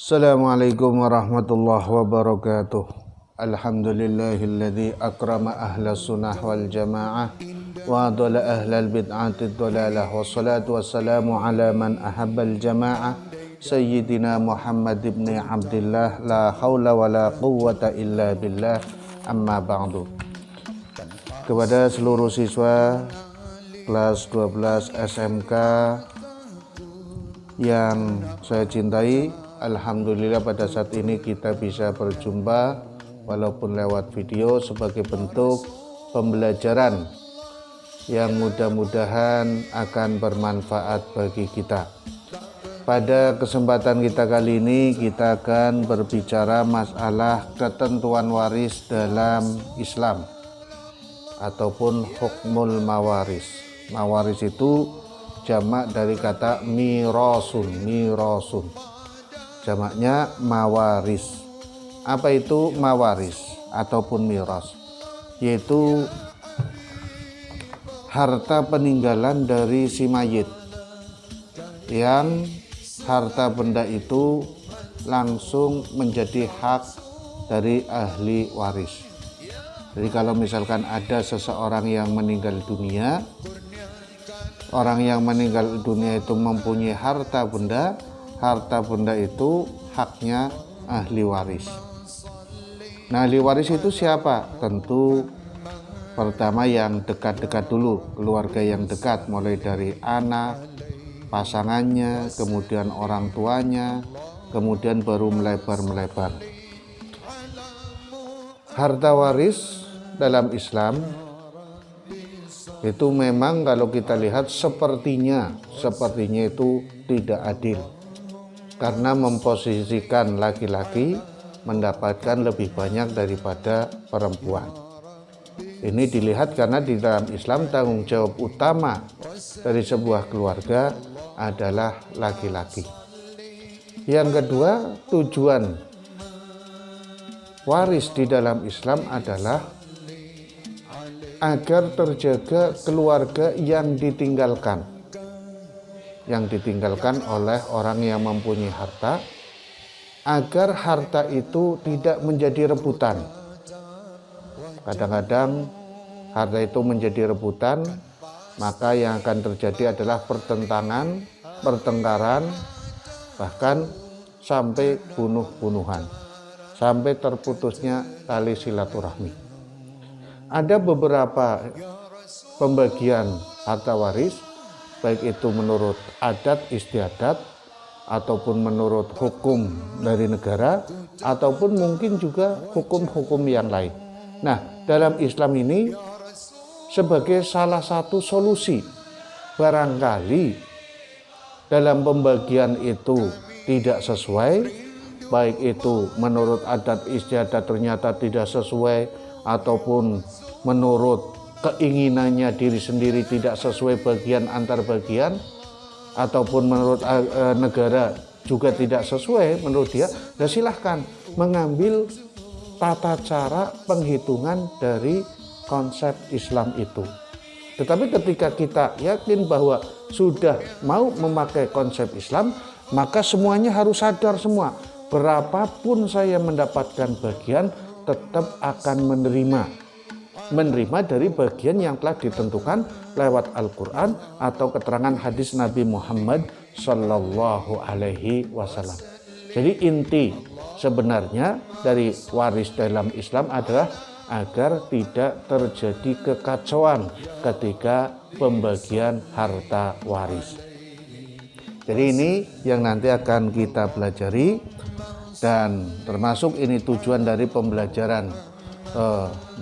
Assalamualaikum warahmatullahi wabarakatuh. Alhamdulillahilladzi akrama ahla sunnah wal jamaah wa adala ahlal bid'ati dhalalah. Wassalatu wassalamu ala man ahabbal jamaah Sayyidina Muhammad ibn Abdillah. La hawla wa la quwwata illa billah. Amma ba'du. Kepada seluruh siswa kelas 12 SMK yang saya cintai, alhamdulillah pada saat ini kita bisa berjumpa walaupun lewat video sebagai bentuk pembelajaran yang mudah-mudahan akan bermanfaat bagi kita. Pada kesempatan kita kali ini kita akan berbicara masalah ketentuan waris dalam Islam ataupun hukmul mawaris. Mawaris itu jamak dari kata mirasun. Jamaknya mawaris. Apa itu mawaris ataupun miras? Yaitu harta peninggalan dari si mayit, yang harta benda itu langsung menjadi hak dari ahli waris. Jadi kalau misalkan ada seseorang yang meninggal dunia, orang yang meninggal dunia itu mempunyai harta benda itu haknya ahli waris. Nah, ahli waris itu siapa? Tentu pertama yang dekat-dekat dulu, keluarga yang dekat, mulai dari anak, pasangannya, kemudian orang tuanya, kemudian baru melebar. Harta waris dalam Islam itu memang kalau kita lihat sepertinya itu tidak adil, karena memposisikan laki-laki mendapatkan lebih banyak daripada perempuan. Ini dilihat karena di dalam Islam tanggung jawab utama dari sebuah keluarga adalah laki-laki. Yang kedua, tujuan waris di dalam Islam adalah agar terjaga keluarga yang ditinggalkan oleh orang yang mempunyai harta, agar harta itu tidak menjadi rebutan. Kadang-kadang harta itu menjadi rebutan, maka yang akan terjadi adalah pertengkaran, bahkan sampai bunuh-bunuhan, sampai terputusnya tali silaturahmi. Ada beberapa pembagian harta waris, baik itu menurut adat istiadat ataupun menurut hukum dari negara, ataupun mungkin juga hukum-hukum yang lain. Nah, dalam Islam ini sebagai salah satu solusi, barangkali dalam pembagian itu tidak sesuai, baik itu menurut adat istiadat ternyata tidak sesuai, ataupun menurut keinginannya diri sendiri tidak sesuai bagian antar bagian, ataupun menurut negara juga tidak sesuai menurut dia, ya silahkan mengambil tata cara penghitungan dari konsep Islam itu. Tetapi ketika kita yakin bahwa sudah mau memakai konsep Islam, maka semuanya harus sadar semua, berapapun saya mendapatkan bagian, tetap akan menerima dari bagian yang telah ditentukan lewat Al-Quran atau keterangan hadis Nabi Muhammad Sallallahu Alaihi Wasallam. Jadi inti sebenarnya dari waris dalam Islam adalah agar tidak terjadi kekacauan ketika pembagian harta waris. Jadi ini yang nanti akan kita pelajari, dan termasuk ini tujuan dari pembelajaran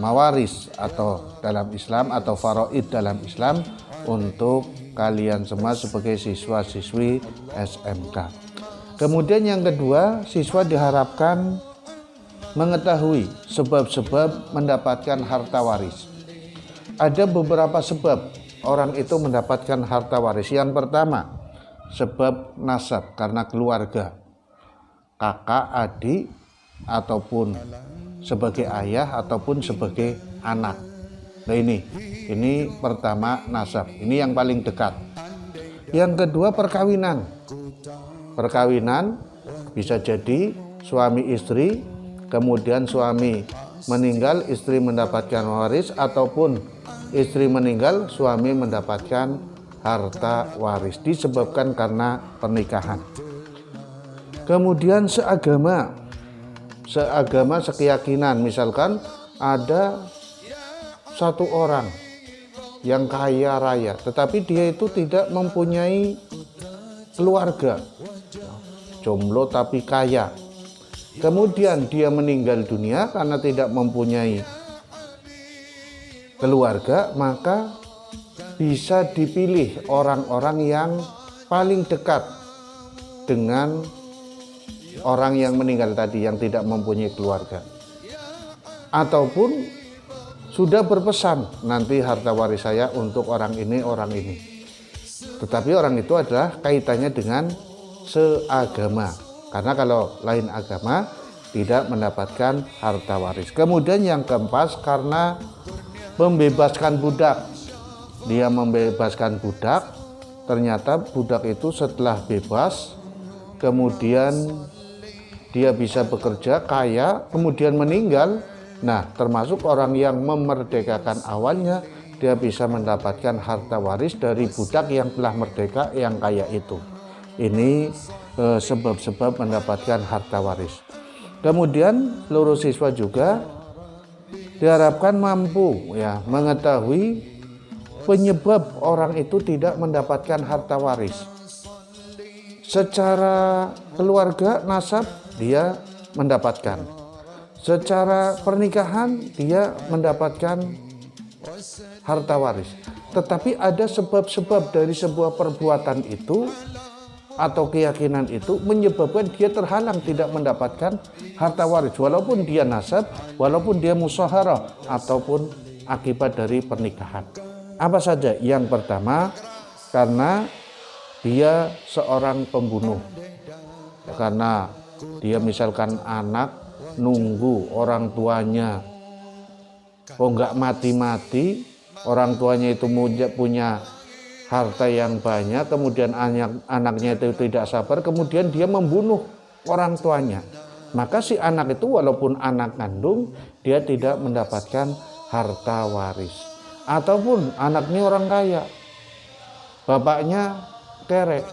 mawaris atau dalam Islam atau faraid dalam Islam untuk kalian semua sebagai siswa-siswi SMK. Kemudian yang kedua, siswa diharapkan mengetahui sebab-sebab mendapatkan harta waris. Ada beberapa sebab orang itu mendapatkan harta waris. Yang pertama, sebab nasab, karena keluarga, kakak, adik, ataupun sebagai ayah ataupun sebagai anak. Nah ini pertama nasab, ini yang paling dekat. Yang kedua perkawinan Bisa jadi suami istri, kemudian suami meninggal, istri mendapatkan waris, ataupun istri meninggal, suami mendapatkan harta waris disebabkan karena pernikahan. Kemudian seagama, sekeyakinan, misalkan ada satu orang yang kaya raya, tetapi dia itu tidak mempunyai keluarga, jomblo tapi kaya. Kemudian dia meninggal dunia karena tidak mempunyai keluarga, maka bisa dipilih orang-orang yang paling dekat dengan orang yang meninggal tadi yang tidak mempunyai keluarga, ataupun sudah berpesan nanti harta waris saya untuk orang ini, tetapi orang itu adalah kaitannya dengan seagama, karena kalau lain agama tidak mendapatkan harta waris. Kemudian yang keempat, karena membebaskan budak. Dia membebaskan budak, ternyata budak itu setelah bebas, kemudian dia bisa bekerja, kaya, kemudian meninggal. Nah, termasuk orang yang memerdekakan awalnya, dia bisa mendapatkan harta waris dari budak yang telah merdeka, yang kaya itu. Ini sebab-sebab mendapatkan harta waris. Kemudian seluruh siswa juga diharapkan mampu ya mengetahui penyebab orang itu tidak mendapatkan harta waris. Secara keluarga, nasab, dia mendapatkan. Secara pernikahan dia mendapatkan harta waris. Tetapi ada sebab-sebab dari sebuah perbuatan itu atau keyakinan itu menyebabkan dia terhalang tidak mendapatkan harta waris, walaupun dia nasab, walaupun dia musyaharah, ataupun akibat dari pernikahan. Apa saja? Yang pertama, karena dia seorang pembunuh. Karena dia misalkan anak nunggu orang tuanya kok nggak mati-mati, orang tuanya itu punya harta yang banyak, kemudian anaknya itu tidak sabar, kemudian dia membunuh orang tuanya, maka si anak itu walaupun anak kandung, dia tidak mendapatkan harta waris. Ataupun anaknya orang kaya, bapaknya kerek,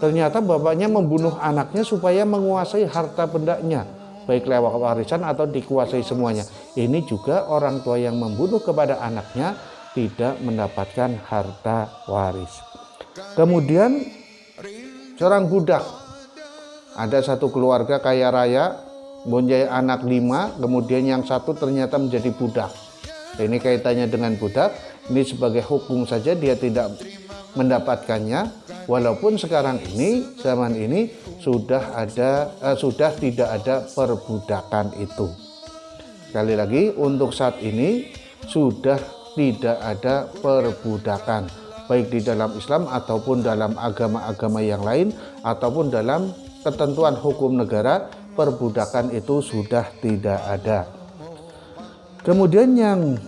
ternyata bapaknya membunuh anaknya supaya menguasai harta bendanya, baik lewat warisan atau dikuasai semuanya. Ini juga orang tua yang membunuh kepada anaknya tidak mendapatkan harta waris. Kemudian seorang budak, ada satu keluarga kaya raya mempunyai anak 5, kemudian yang satu ternyata menjadi budak. Ini kaitannya dengan budak, ini sebagai hukum saja dia tidak mendapatkannya, walaupun sekarang ini, zaman ini sudah tidak ada perbudakan itu. Sekali lagi, untuk saat ini sudah tidak ada perbudakan, baik di dalam Islam ataupun dalam agama-agama yang lain, ataupun dalam ketentuan hukum negara, perbudakan itu sudah tidak ada. Kemudian yang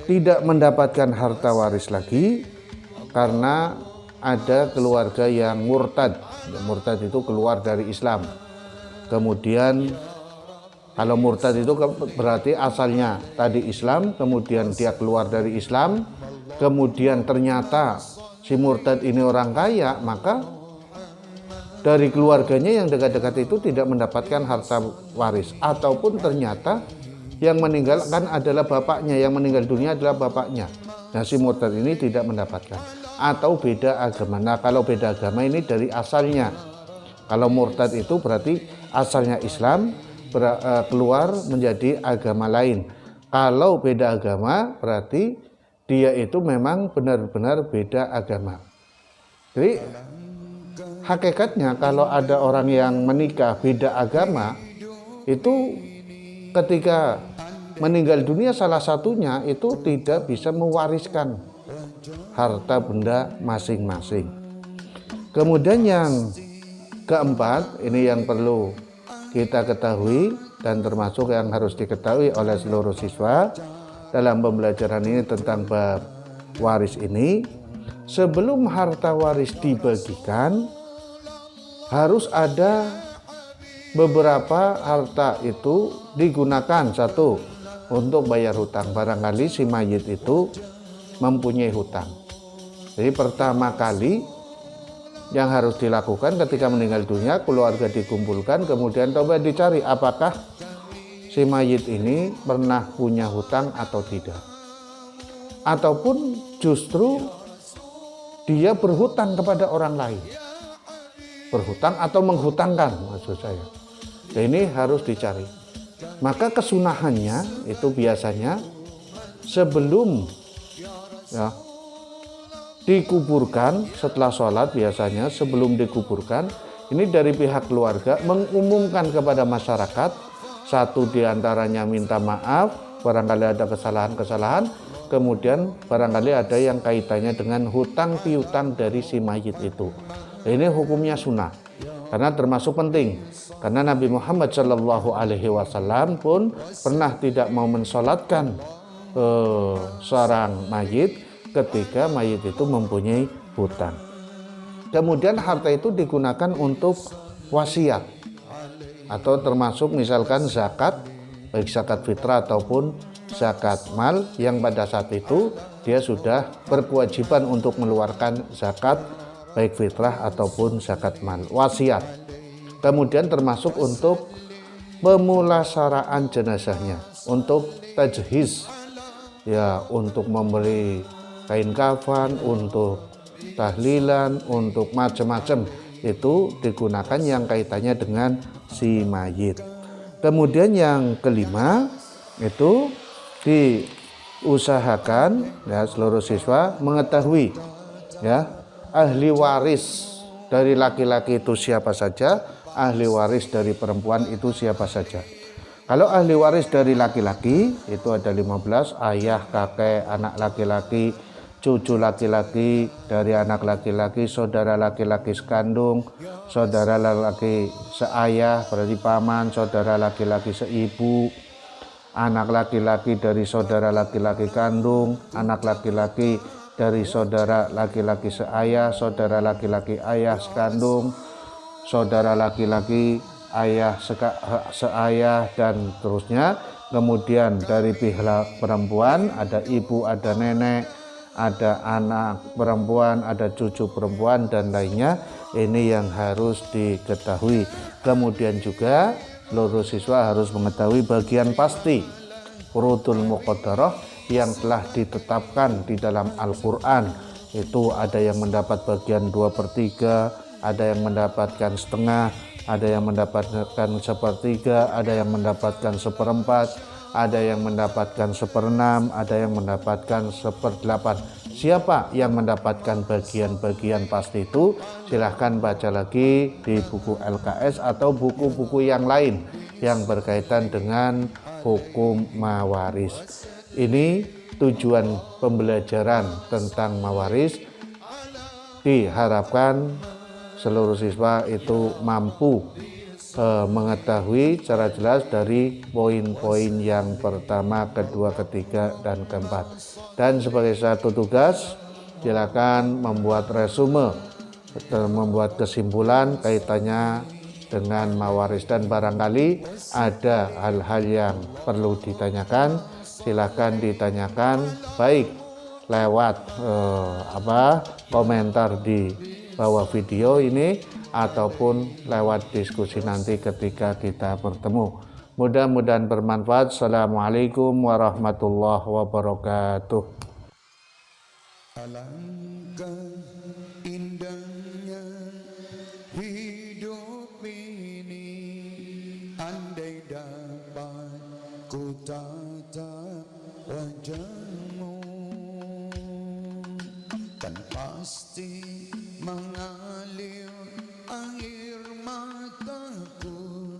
tidak mendapatkan harta waris lagi karena ada keluarga yang murtad. Murtad itu keluar dari Islam. Kemudian kalau murtad itu berarti asalnya tadi Islam, kemudian dia keluar dari Islam, kemudian ternyata si murtad ini orang kaya, maka dari keluarganya yang dekat-dekat itu tidak mendapatkan harta waris. Ataupun ternyata yang meninggalkan adalah bapaknya, yang meninggal dunia adalah bapaknya. Nah, si murtad ini tidak mendapatkan. Atau beda agama. Nah, kalau beda agama ini dari asalnya. Kalau murtad itu berarti asalnya Islam, keluar menjadi agama lain. Kalau beda agama berarti dia itu memang benar-benar beda agama. Jadi hakikatnya kalau ada orang yang menikah beda agama, itu ketika meninggal dunia salah satunya itu tidak bisa mewariskan harta benda masing-masing. Kemudian yang keempat, ini yang perlu kita ketahui dan termasuk yang harus diketahui oleh seluruh siswa dalam pembelajaran ini tentang bab waris ini, sebelum harta waris dibagikan harus ada beberapa harta itu digunakan. Satu, untuk bayar hutang. Barangkali si mayit itu mempunyai hutang. Jadi pertama kali yang harus dilakukan ketika meninggal dunia, keluarga dikumpulkan, kemudian coba dicari apakah si mayit ini pernah punya hutang atau tidak. Ataupun justru dia berhutang kepada orang lain. Berhutang atau menghutangkan maksud saya. Dan ini harus dicari. Maka kesunahannya itu biasanya sebelum ya dikuburkan, setelah sholat biasanya sebelum dikuburkan, ini dari pihak keluarga mengumumkan kepada masyarakat. Satu diantaranya minta maaf, barangkali ada kesalahan-kesalahan, kemudian barangkali ada yang kaitannya dengan hutang piutang dari si mayit itu. Ini hukumnya sunnah, karena termasuk penting. Karena Nabi Muhammad SAW pun pernah tidak mau mensolatkan seorang mayit ketika mayit itu mempunyai hutang. Kemudian harta itu digunakan untuk wasiat atau termasuk misalkan zakat, baik zakat fitrah ataupun zakat mal yang pada saat itu dia sudah berkewajiban untuk mengeluarkan zakat baik fitrah ataupun zakat mal, wasiat. Kemudian termasuk untuk pemulasaraan jenazahnya, untuk tajhiz ya, untuk memberi kain kafan, untuk tahlilan, untuk macam-macam itu digunakan yang kaitannya dengan si mayit. Kemudian yang kelima itu diusahakan ya seluruh siswa mengetahui ya ahli waris dari laki-laki itu siapa saja, ahli waris dari perempuan itu siapa saja. Kalau ahli waris dari laki-laki itu ada 15, ayah, kakek, anak laki-laki, cucu laki-laki dari anak laki-laki, saudara laki-laki sekandung, saudara laki-laki seayah, berarti paman, saudara laki-laki seibu, anak laki-laki dari saudara laki-laki kandung, anak laki-laki dari saudara laki-laki seayah, saudara laki-laki ayah sekandung, saudara laki-laki ayah seayah, dan terusnya. Kemudian dari pihak perempuan ada ibu, ada nenek, ada anak perempuan, ada cucu perempuan, dan lainnya. Ini yang harus diketahui. Kemudian juga seluruh siswa harus mengetahui bagian pasti furudul muqaddarah yang telah ditetapkan di dalam Al-Quran. Itu ada yang mendapat bagian 2/3, ada yang mendapatkan setengah, ada yang mendapatkan 1/3, ada yang mendapatkan 1/4, ada yang mendapatkan 1/6, ada yang mendapatkan 1/8. Siapa yang mendapatkan bagian-bagian pasti itu? Silahkan baca lagi di buku LKS atau buku-buku yang lain yang berkaitan dengan hukum mawaris. Ini tujuan pembelajaran tentang mawaris. Diharapkan seluruh siswa itu mampu mengetahui secara jelas dari poin-poin yang pertama, kedua, ketiga, dan keempat. Dan sebagai satu tugas, silakan membuat resume, membuat kesimpulan kaitannya dengan mawaris, dan barangkali ada hal-hal yang perlu ditanyakan, silakan ditanyakan baik lewat komentar di bawah video ini ataupun lewat diskusi nanti ketika kita bertemu. Mudah-mudahan bermanfaat. Assalamualaikum warahmatullahi wabarakatuh. Alangkah indahnya hidup ini, andai dapat ku tatap wajahmu, kan pasti mengalir air mataku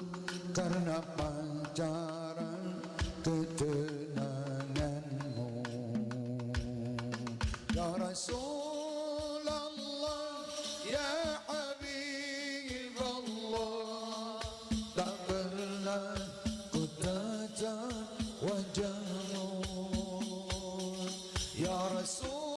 karena pancaran ketenanganmu. Ya Rasulullah, ya Habiballah, tak pernah ku tatap wajahmu. Ya Rasul